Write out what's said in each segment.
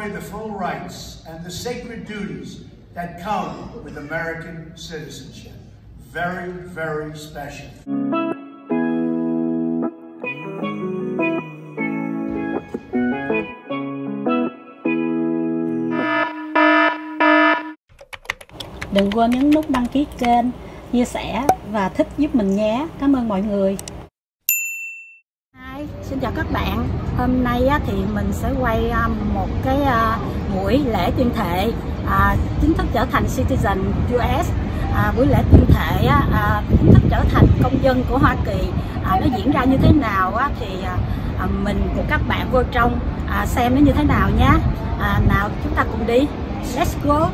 enjoy the full rights and the sacred duties that come with American citizenship. Very, very special. Đừng quên nhấn nút đăng ký kênh, chia sẻ và thích giúp mình nhé. Cảm ơn mọi người. Hi, xin chào các bạn. Hôm nay thì mình sẽ quay một cái buổi lễ tuyên thệ chính thức trở thành citizen US. Buổi lễ tuyên thệ chính thức trở thành công dân của Hoa Kỳ nó diễn ra như thế nào thì mình cùng các bạn vô trong xem nó như thế nào nhé. Nào chúng ta cùng đi. Let's go.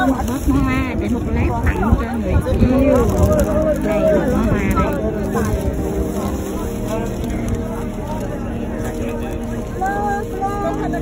Một bó hoa để một lát tặng cho người yêu. Đây là bó hoa đây.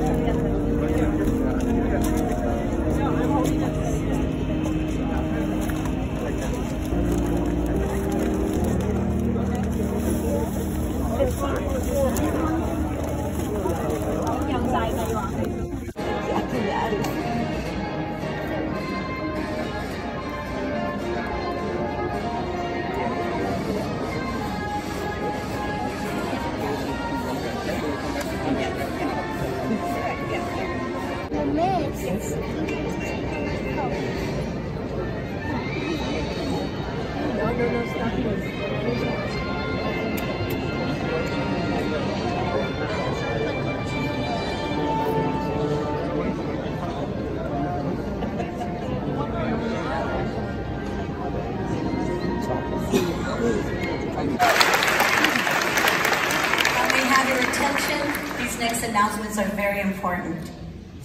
Next announcements are very important.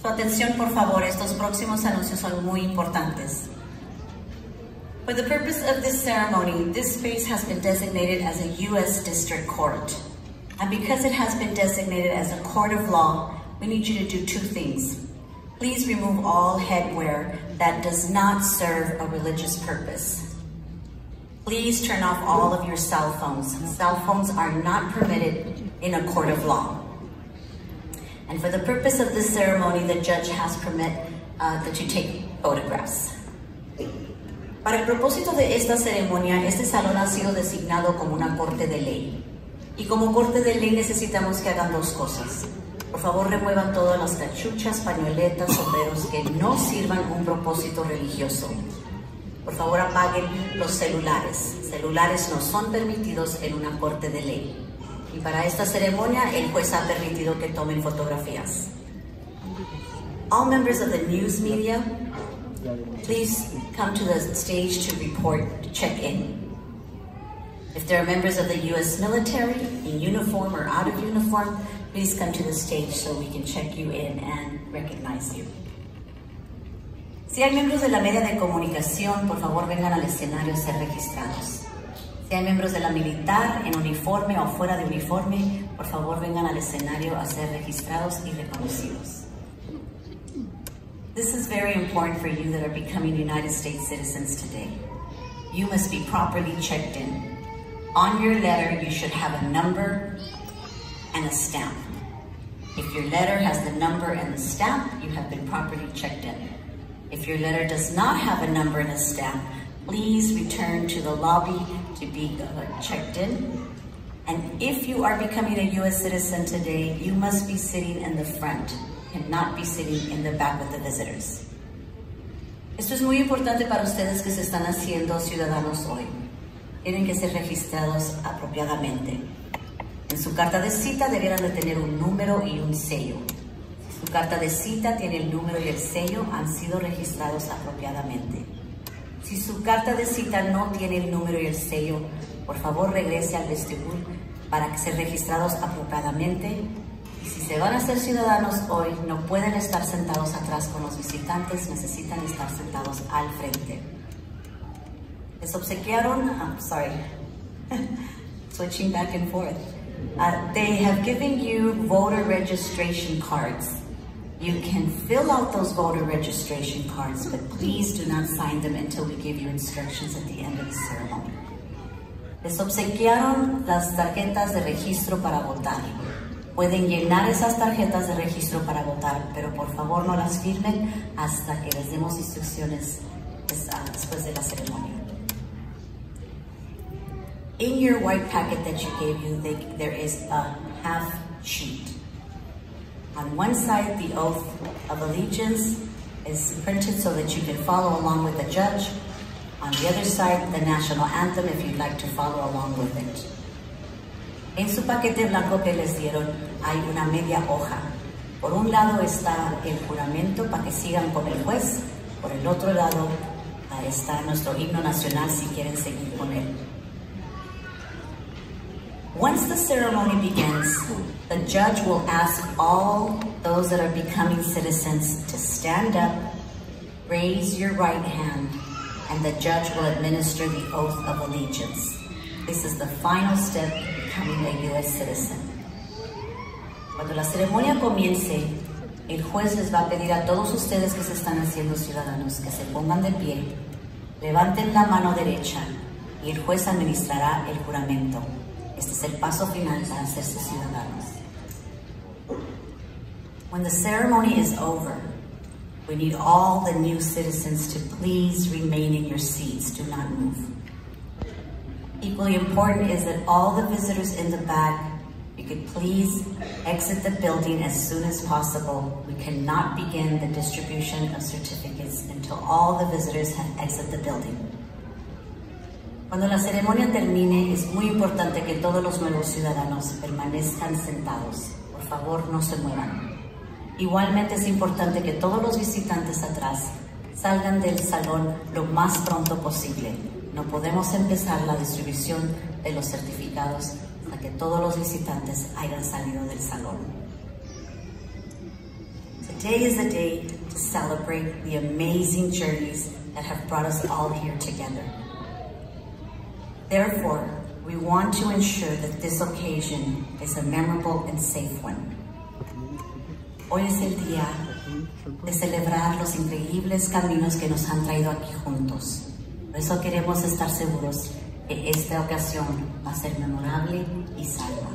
Su atención, por favor, estos próximos anuncios son muy importantes. For the purpose of this ceremony, this space has been designated as a U.S. District Court. And because it has been designated as a court of law, we need you to do two things. Please remove all headwear that does not serve a religious purpose. Please turn off all of your cell phones. Cell phones are not permitted in a court of law. And for the purpose of this ceremony, the judge has permit that you take photographs. Para el propósito de esta ceremonia, este salón ha sido designado como una corte de ley. Y como corte de ley necesitamos que hagan dos cosas. Por favor, remuevan todas las cachuchas, pañoletas, sombreros que no sirvan un propósito religioso. Por favor, apaguen los celulares. Celulares no son permitidos en una corte de ley. Y para esta ceremonia, el juez ha permitido que tomen fotografías. All members of the news media, please come to the stage to report, to check in. If there are members of the U.S. military, in uniform or out of uniform, please come to the stage so we can check you in and recognize you. Si hay miembros de la media de comunicación, por favor vengan al escenario a ser registrados. Si hay miembros de la militar en uniforme o fuera de uniforme, por favor vengan al escenario a ser registrados y reconocidos. This is very important for you that are becoming United States citizens today. You must be properly checked in. On your letter, you should have a number and a stamp. If your letter has the number and the stamp, you have been properly checked in. If your letter does not have a number and a stamp, please return to the lobby to be checked in. And if you are becoming a U.S. citizen today, you must be sitting in the front and not be sitting in the back with the visitors. Esto es muy importante para ustedes que se están haciendo ciudadanos hoy. Tienen que ser registrados apropiadamente. En su carta de cita debieran de tener un número y un sello. Si su carta de cita tiene el número y el sello, han sido registrados apropiadamente. Si su carta de cita no tiene el número y el sello, por favor regrese al vestíbulo para ser registrados apropiadamente. Y si se van a ser ciudadanos hoy, no pueden estar sentados atrás con los visitantes, necesitan estar sentados al frente. Les obsequiaron, switching back and forth. They have given you voter registration cards. You can fill out those voter registration cards, but please do not sign them until we give you instructions at the end of the ceremony. Les obsequiaron las tarjetas de registro para votar. Pueden llenar esas tarjetas de registro para votar, pero por favor no las firmen hasta que les demos instrucciones después de la ceremonia. In your white packet that you gave you, there is a half sheet. On one side, the oath of allegiance is printed so that you can follow along with the judge. On the other side, the national anthem, if you'd like to follow along with it. En su paquete blanco que les dieron hay una media hoja. Por un lado está el juramento para que sigan con el juez. Por el otro lado está nuestro himno nacional si quieren seguir con él. Once the ceremony begins, the judge will ask all those that are becoming citizens to stand up, raise your right hand, and the judge will administer the oath of allegiance. This is the final step in becoming a U.S. citizen. Cuando la ceremonia comience, el juez les va a pedir a todos ustedes que se están haciendo ciudadanos que se pongan de pie, levanten la mano derecha y el juez administrará el juramento. Este es el paso final para hacerse ciudadanos. When the ceremony is over, we need all the new citizens to please remain in your seats. Do not move. Equally important is that all the visitors in the back, you could please exit the building as soon as possible. We cannot begin the distribution of certificates until all the visitors have exited the building. Cuando la ceremonia termine, es muy importante que todos los nuevos ciudadanos permanezcan sentados. Por favor, no se muevan. Igualmente es importante que todos los visitantes atrás salgan del salón lo más pronto posible. No podemos empezar la distribución de los certificados hasta que todos los visitantes hayan salido del salón. Today is the day to celebrate the amazing journeys that have brought us all here together. Therefore, we want to ensure that this occasion is a memorable and safe one. Hoy es el día de celebrar los increíbles caminos que nos han traído aquí juntos. Por eso queremos estar seguros que esta ocasión va a ser memorable y salva.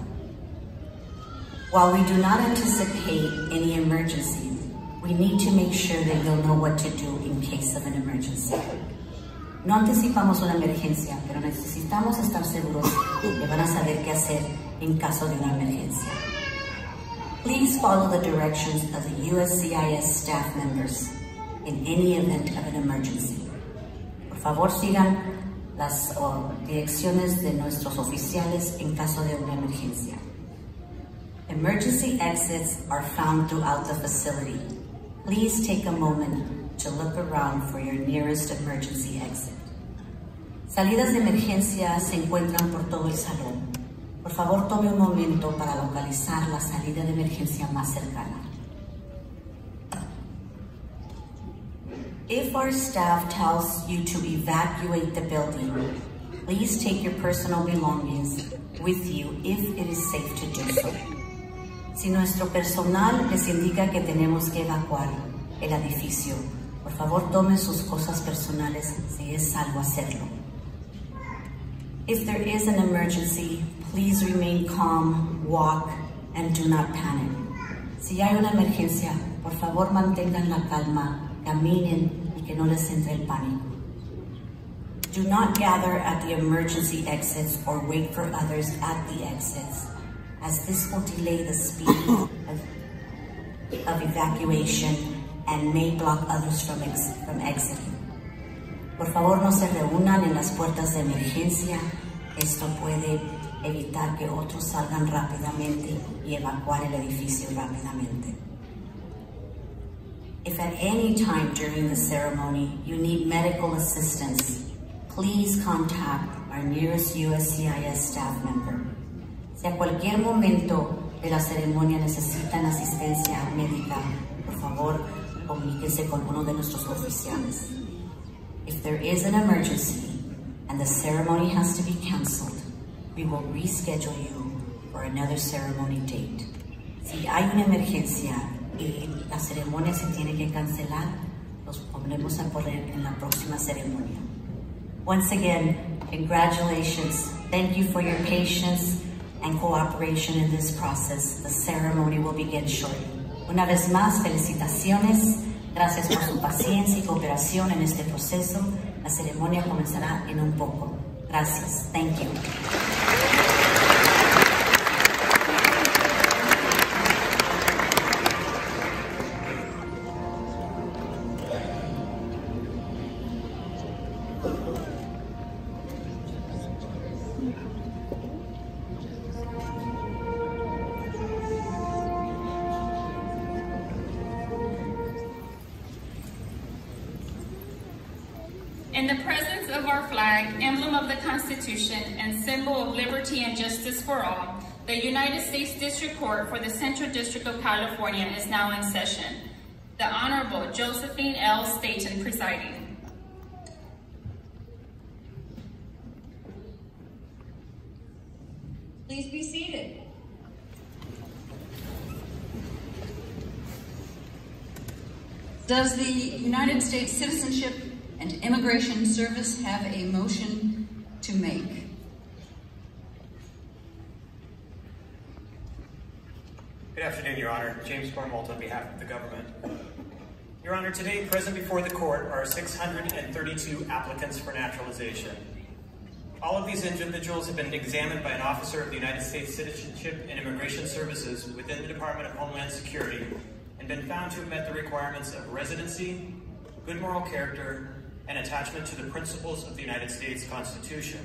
While we do not anticipate any emergency, we need to make sure that you'll know what to do in case of an emergency. No anticipamos una emergencia, pero necesitamos estar seguros que van a saber qué hacer en caso de una emergencia. Please follow the directions of the USCIS staff members in any event of an emergency. Por favor, sigan las direcciones de nuestros oficiales en caso de una emergencia. Emergency exits are found throughout the facility. Please take a moment to look around for your nearest emergency exit. Salidas de emergencia se encuentran por todo el salón. Por favor, tome un momento para localizar la salida de emergencia más cercana. If our staff tells you to evacuate the building, please take your personal belongings with you if it is safe to do so. Si nuestro personal les indica que tenemos que evacuar el edificio, por favor tomen sus cosas personales si es salvo hacerlo. If there is an emergency, please remain calm, walk, and do not panic. Si hay una emergencia, por favor mantengan la calma, caminen y que no les entre el pánico. Do not gather at the emergency exits or wait for others at the exits, as this will delay the speed of evacuation and may block others from exiting. Por favor, no se reúnan en las puertas de emergencia. Esto puede evitar que otros salgan rápidamente y evacuar el edificio rápidamente. If at any time during the ceremony you need medical assistance, please contact our nearest USCIS staff member. Si a cualquier momento de la ceremonia necesitan asistencia médica, por favor, comuníquense con uno de nuestros oficiales. If there is an emergency and the ceremony has to be canceled, we will reschedule you or another ceremony date. Si hay una emergencia y la ceremonia se tiene que cancelar, los volvemos a poner en la próxima ceremonia. Once again, congratulations. Thank you for your patience and cooperation in this process. The ceremony will begin shortly. Una vez más, felicitaciones. Gracias por su paciencia y cooperación en este proceso. La ceremonia comenzará en un poco. Gracias. Thank you. In the presence of our flag, emblem of the Constitution, and symbol of liberty and justice for all, the United States District Court for the Central District of California is now in session. The Honorable Josephine L. Staten presiding. Please be seated. Does the United States Citizenship and Immigration Service have a motion to make? Good afternoon, Your Honor. James Cornwalt on behalf of the government. Your Honor, today present before the court are 632 applicants for naturalization. All of these individuals have been examined by an officer of the United States Citizenship and Immigration Services within the Department of Homeland Security and been found to have met the requirements of residency, good moral character, and attachment to the principles of the United States Constitution.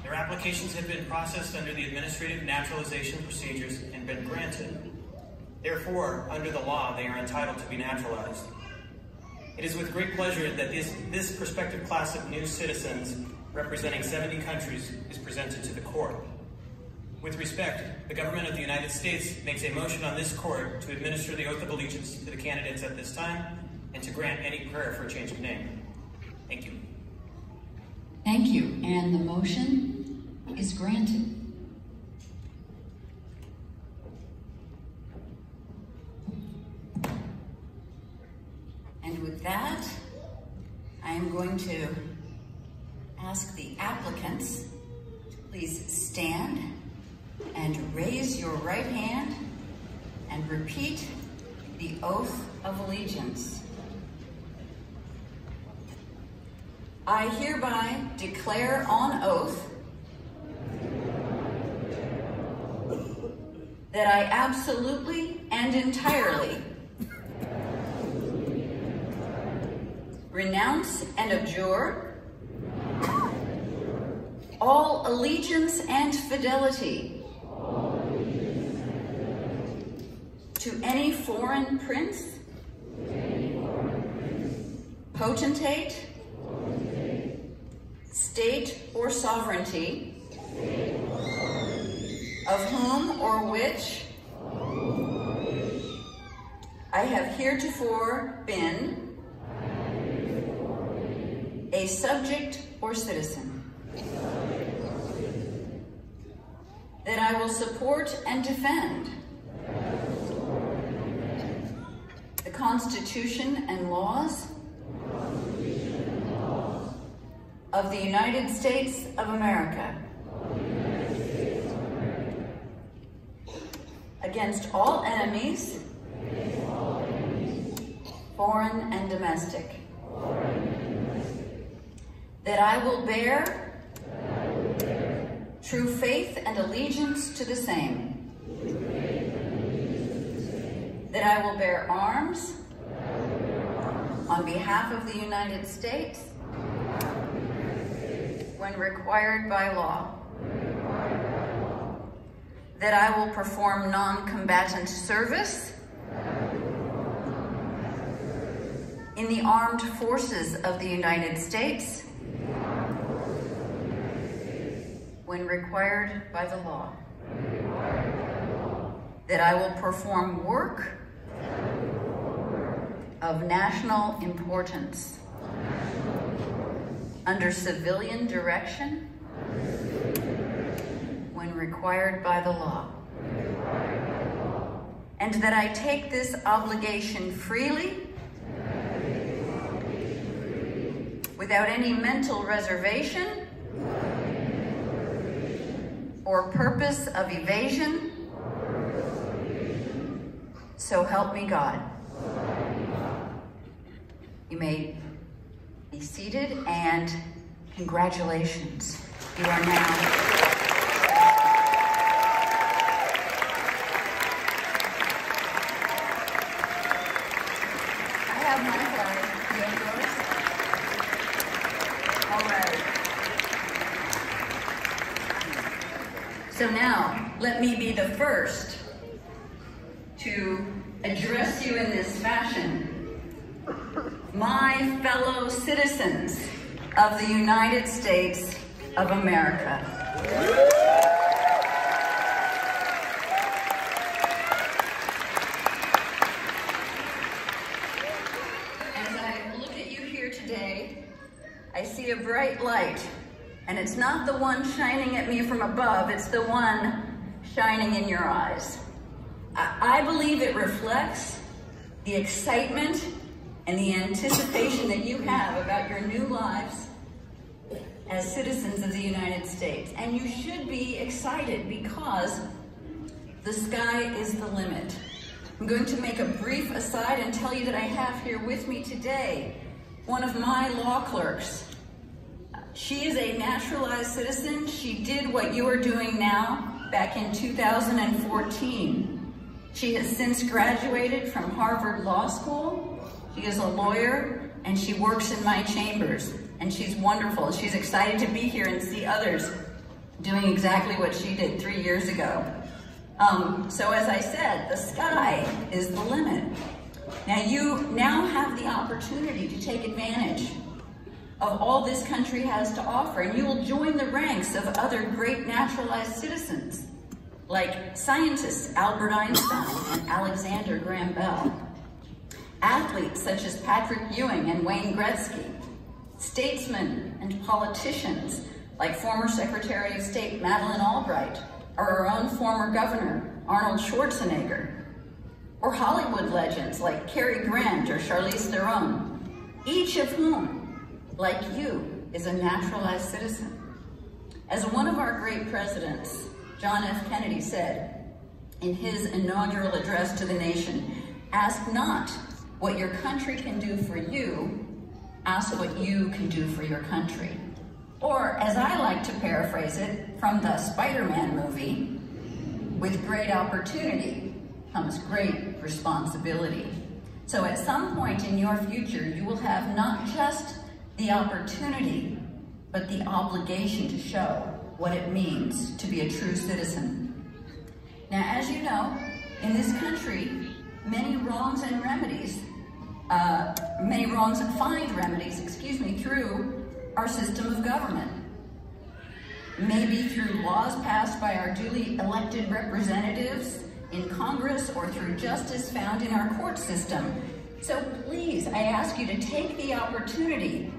Their applications have been processed under the administrative naturalization procedures and been granted. Therefore, under the law, they are entitled to be naturalized. It is with great pleasure that this prospective class of new citizens representing 70 countries is presented to the court. With respect, the government of the United States makes a motion on this court to administer the oath of allegiance to the candidates at this time and to grant any prayer for a change of name. Thank you. Thank you, and the motion is granted. And with that, I am going to ask the applicants to please stand and raise your right hand and repeat the oath of allegiance. I hereby declare on oath that I absolutely and entirely renounce and abjure all allegiance and fidelity to any foreign prince, potentate, state or sovereignty, of whom or which I have heretofore been a subject or citizen, that I will support and defend the Constitution and laws of the United States of America, against all enemies, foreign and domestic, that I will bear true faith and allegiance to the same, that I will bear arms on behalf of the United States when required by law, that I will perform non-combatant service in the armed forces of the United States when required by the law, that I will perform work of national importance under civilian direction when required by the law, and that I take this obligation freely, without any mental reservation or purpose of evasion, so help me God. You may be seated, and congratulations. You are now So now, let me be the first to address you in this fashion. My fellow citizens of the United States of America. As I look at you here today, I see a bright light. And it's not the one shining at me from above, it's the one shining in your eyes. I believe it reflects the excitement and the anticipation that you have about your new lives as citizens of the United States. And you should be excited because the sky is the limit. I'm going to make a brief aside and tell you that I have here with me today one of my law clerks. She is a naturalized citizen. She did what you are doing now back in 2014. She has since graduated from Harvard Law School. She is a lawyer and she works in my chambers, and she's wonderful. She's excited to be here and see others doing exactly what she did 3 years ago. So as I said, the sky is the limit. Now you now have the opportunity to take advantage of all this country has to offer, and you will join the ranks of other great naturalized citizens, like scientists Albert Einstein and Alexander Graham Bell, athletes such as Patrick Ewing and Wayne Gretzky, statesmen and politicians like former Secretary of State Madeleine Albright, or our own former governor, Arnold Schwarzenegger, or Hollywood legends like Cary Grant or Charlize Theron, each of whom, like you, is a naturalized citizen. As one of our great presidents, John F. Kennedy, said in his inaugural address to the nation, ask not what your country can do for you, ask what you can do for your country. Or, as I like to paraphrase it from the Spider-Man movie, with great opportunity comes great responsibility. So at some point in your future, you will have not just the opportunity, but the obligation to show what it means to be a true citizen. Now, as you know, in this country, many wrongs and find remedies, through our system of government. Maybe through laws passed by our duly elected representatives in Congress, or through justice found in our court system. So please, I ask you to take the opportunity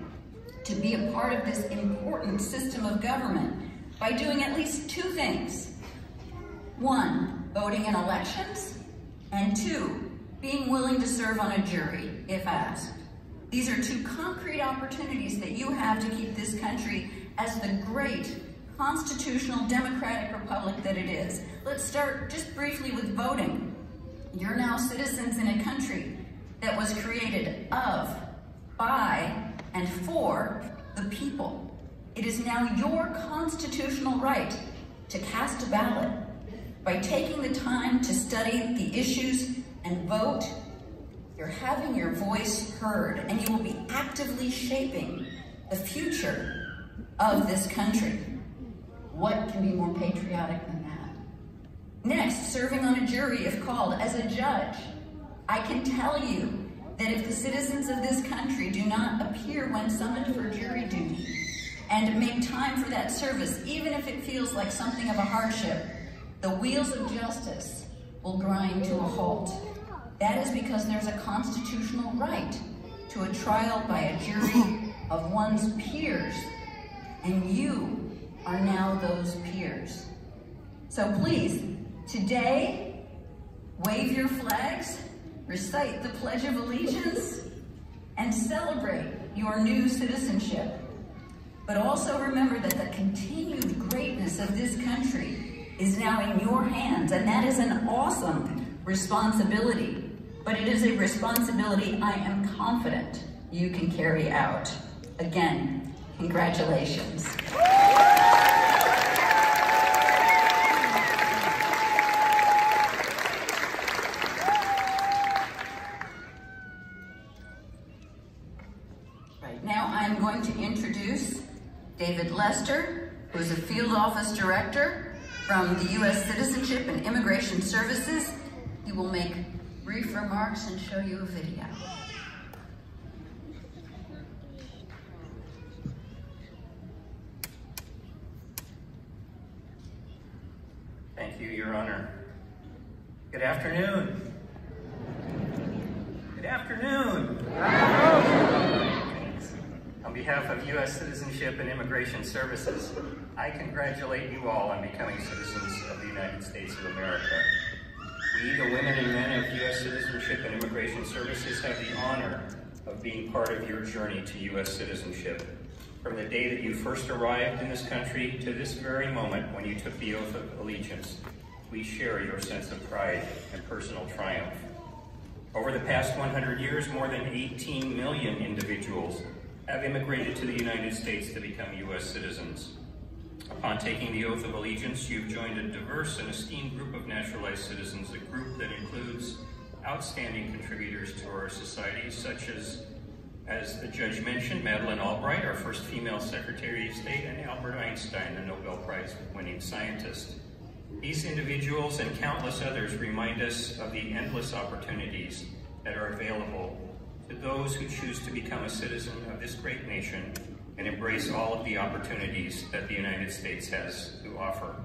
to be a part of this important system of government by doing at least two things. One, voting in elections, and two, being willing to serve on a jury, if asked. These are two concrete opportunities that you have to keep this country as the great constitutional democratic republic that it is. Let's start just briefly with voting. You're now citizens in a country that was created of, by, and for the people. It is now your constitutional right to cast a ballot. By taking the time to study the issues and vote, you're having your voice heard, and you will be actively shaping the future of this country. What can be more patriotic than that? Next, serving on a jury if called. As a judge, I can tell you that if the citizens of this country do not appear when summoned for jury duty and make time for that service, even if it feels like something of a hardship, the wheels of justice will grind to a halt. That is because there's a constitutional right to a trial by a jury of one's peers, and you are now those peers. So please, today, wave your flags, recite the Pledge of Allegiance, and celebrate your new citizenship. But also remember that the continued greatness of this country is now in your hands, and that is an awesome responsibility. But it is a responsibility I am confident you can carry out. Again, congratulations. Right, now I'm going to introduce David Lester, who is a Field Office Director from the U.S. Citizenship and Immigration Services. He will make brief remarks and show you a video. Thank you, Your Honor. Good afternoon. Good afternoon. On behalf of U.S. Citizenship and Immigration Services, I congratulate you all on becoming citizens of the United States of America. We, the women and men of U.S. Citizenship and Immigration Services, have the honor of being part of your journey to U.S. citizenship. From the day that you first arrived in this country to this very moment when you took the oath of allegiance, we share your sense of pride and personal triumph. Over the past 100 years, more than 18 million individuals have immigrated to the United States to become U.S. citizens. Upon taking the oath of allegiance, you've joined a diverse and esteemed group of naturalized citizens, a group that includes outstanding contributors to our society, such as the judge mentioned, Madeleine Albright, our first female Secretary of State, and Albert Einstein, the Nobel Prize-winning scientist. These individuals and countless others remind us of the endless opportunities that are available to those who choose to become a citizen of this great nation and embrace all of the opportunities that the United States has to offer.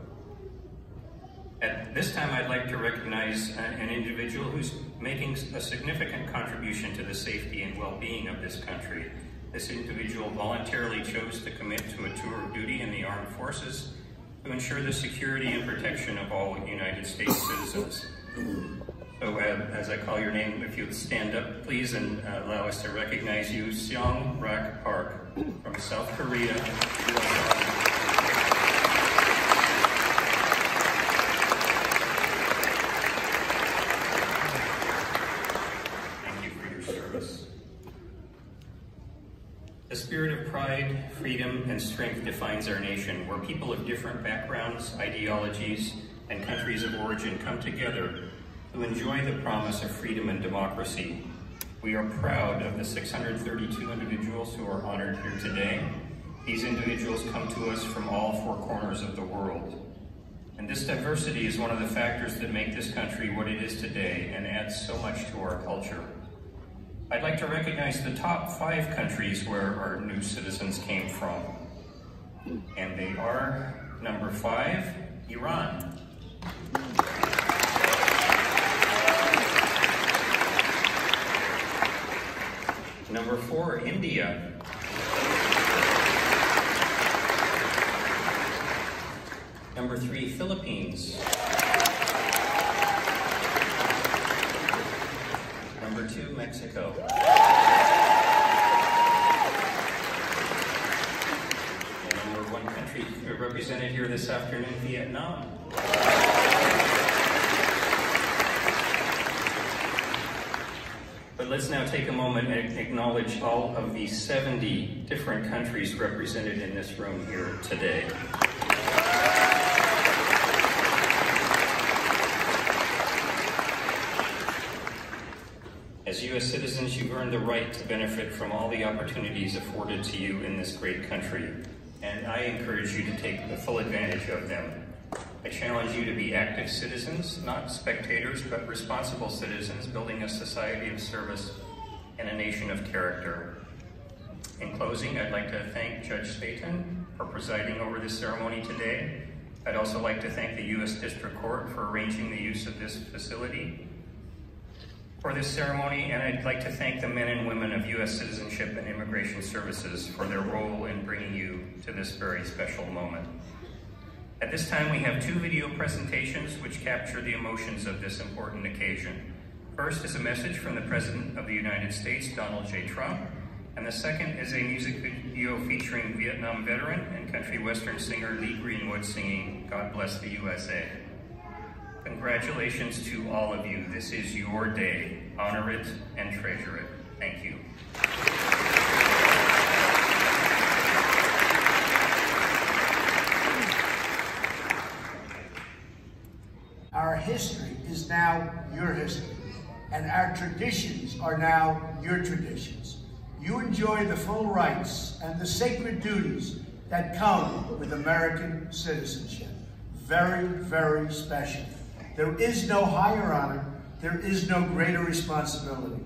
At this time, I'd like to recognize an individual who's making a significant contribution to the safety and well-being of this country. This individual voluntarily chose to commit to a tour of duty in the armed forces to ensure the security and protection of all United States citizens. So as I call your name, if you'd stand up, please, and allow us to recognize you, Seong Rak Park from South Korea. Thank you for your service. The spirit of pride, freedom, and strength defines our nation, where people of different backgrounds, ideologies, and countries of origin come together to enjoy the promise of freedom and democracy. We are proud of the 632 individuals who are honored here today. These individuals come to us from all four corners of the world. And this diversity is one of the factors that make this country what it is today and adds so much to our culture. I'd like to recognize the top 5 countries where our new citizens came from. And they are, number 5, Iran. Number 4, India. Number 3, Philippines. Number 2, Mexico. And number 1 country represented here this afternoon, Vietnam. But let's now take a moment and acknowledge all of the 70 different countries represented in this room here today. As U.S. citizens, you've earned the right to benefit from all the opportunities afforded to you in this great country, and I encourage you to take the full advantage of them. I challenge you to be active citizens, not spectators, but responsible citizens, building a society of service and a nation of character. In closing, I'd like to thank Judge Staten for presiding over this ceremony today. I'd also like to thank the U.S. District Court for arranging the use of this facility for this ceremony, and I'd like to thank the men and women of U.S. Citizenship and Immigration Services for their role in bringing you to this very special moment. At this time, we have two video presentations which capture the emotions of this important occasion. First is a message from the President of the United States, Donald J. Trump, and the second is a music video featuring Vietnam veteran and country western singer Lee Greenwood singing God Bless the USA. Congratulations to all of you. This is your day. Honor it and treasure it. Thank you. Our history is now your history, and our traditions are now your traditions. You enjoy the full rights and the sacred duties that come with American citizenship. Very, very special. There is no higher honor. There is no greater responsibility.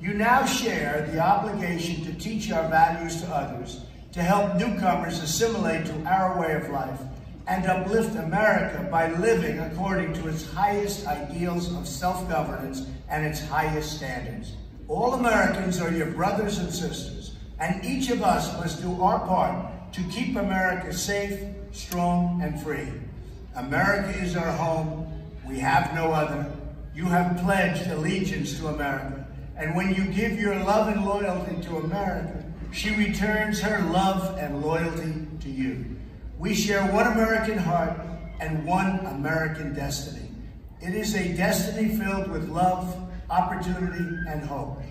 You now share the obligation to teach our values to others, to help newcomers assimilate to our way of life, and uplift America by living according to its highest ideals of self-governance and its highest standards. All Americans are your brothers and sisters, and each of us must do our part to keep America safe, strong, and free. America is our home. We have no other. You have pledged allegiance to America, and when you give your love and loyalty to America, she returns her love and loyalty to you. We share one American heart and one American destiny. It is a destiny filled with love, opportunity, and hope.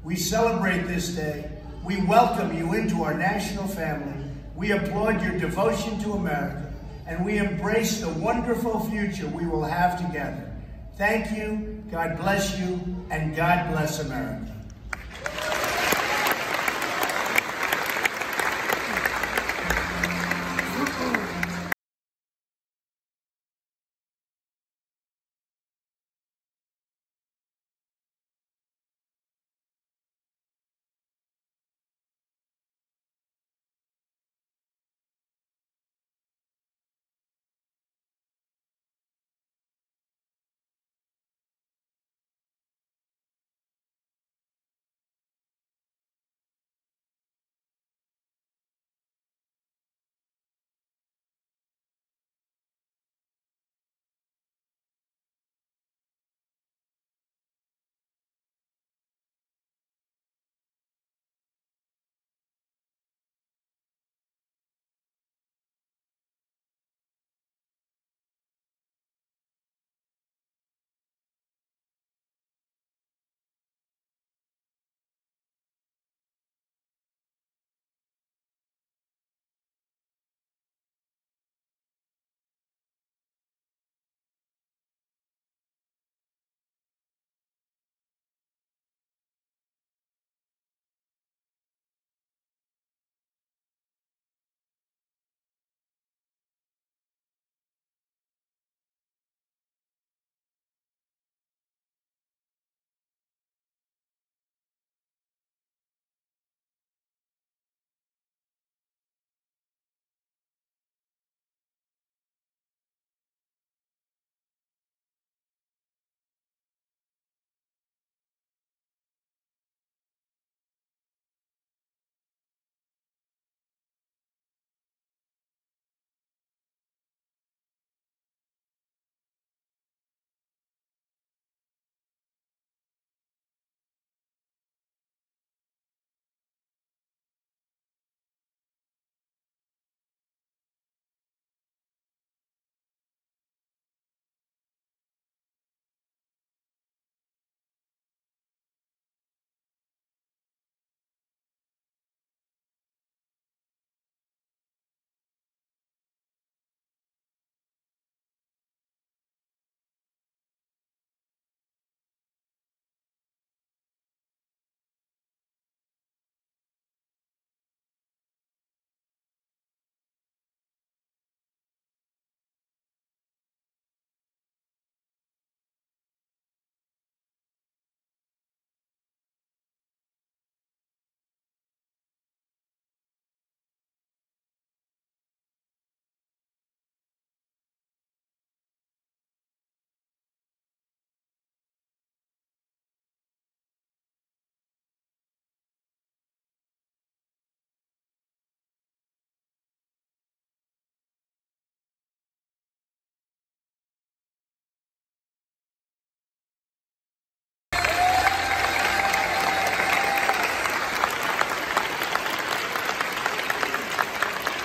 We celebrate this day. We welcome you into our national family. We applaud your devotion to America, and we embrace the wonderful future we will have together. Thank you, God bless you, and God bless America.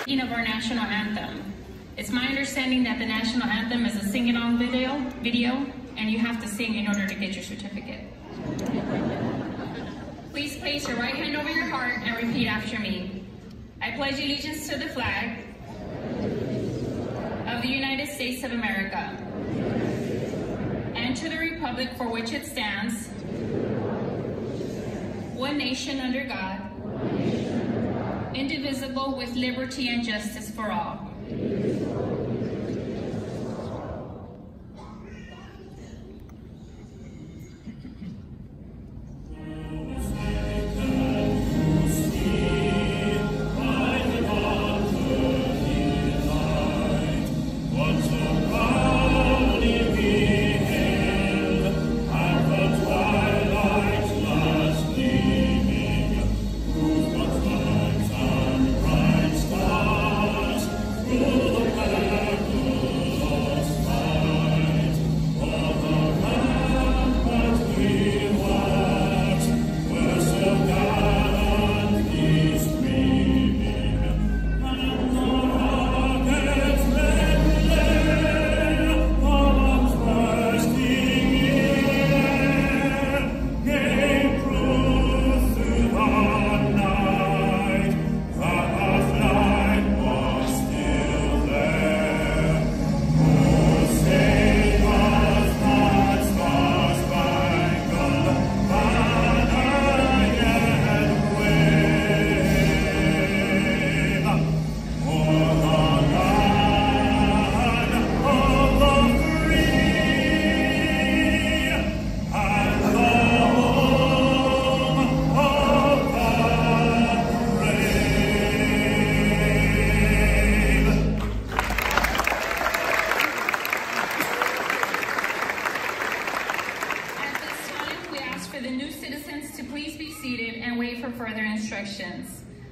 Of our national anthem. It's my understanding that the national anthem is a sing-along video, and you have to sing in order to get your certificate. Please place your right hand over your heart and repeat after me. I pledge allegiance to the flag of the United States of America and to the republic for which it stands, one nation under God, indivisible, with liberty and justice for all.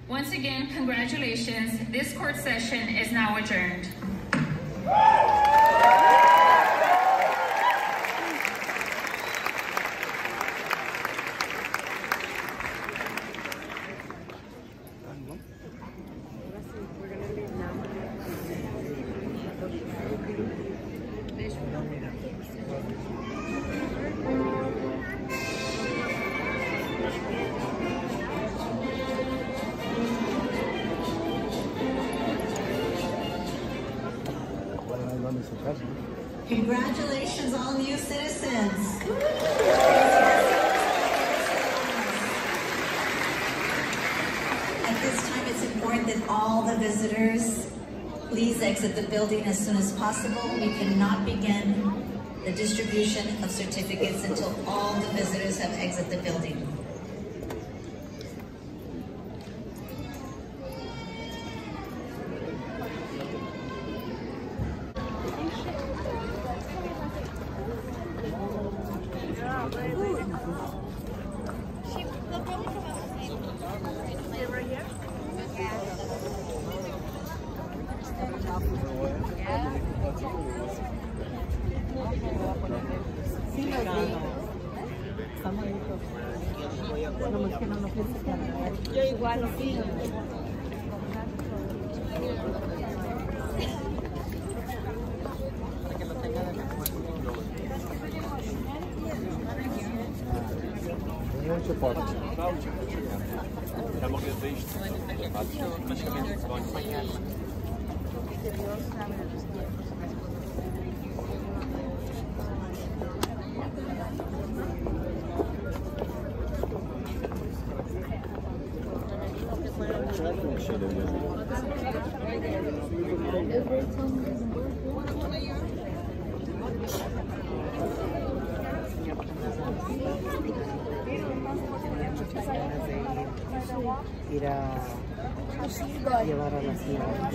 Once again, congratulations. This court session is now adjourned. Congratulations, all new citizens. At this time, it's important that all the visitors please exit the building as soon as possible. We cannot begin the distribution of certificates until all the visitors have exited the building. Yo igual lo pido. Mucho forte. Ja mogę wyjść. Ir a llevar a la ciudad.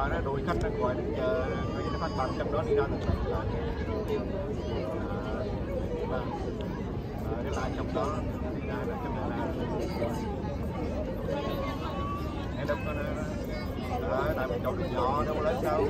nó đuổi khách ra ngoài chờ nó phát bằng trong đó đi ra thực sự là cái lại trong đó đi ra là trong đó là em đâu có đó tại mình chỗ đường nhỏ đâu có lớn đâu.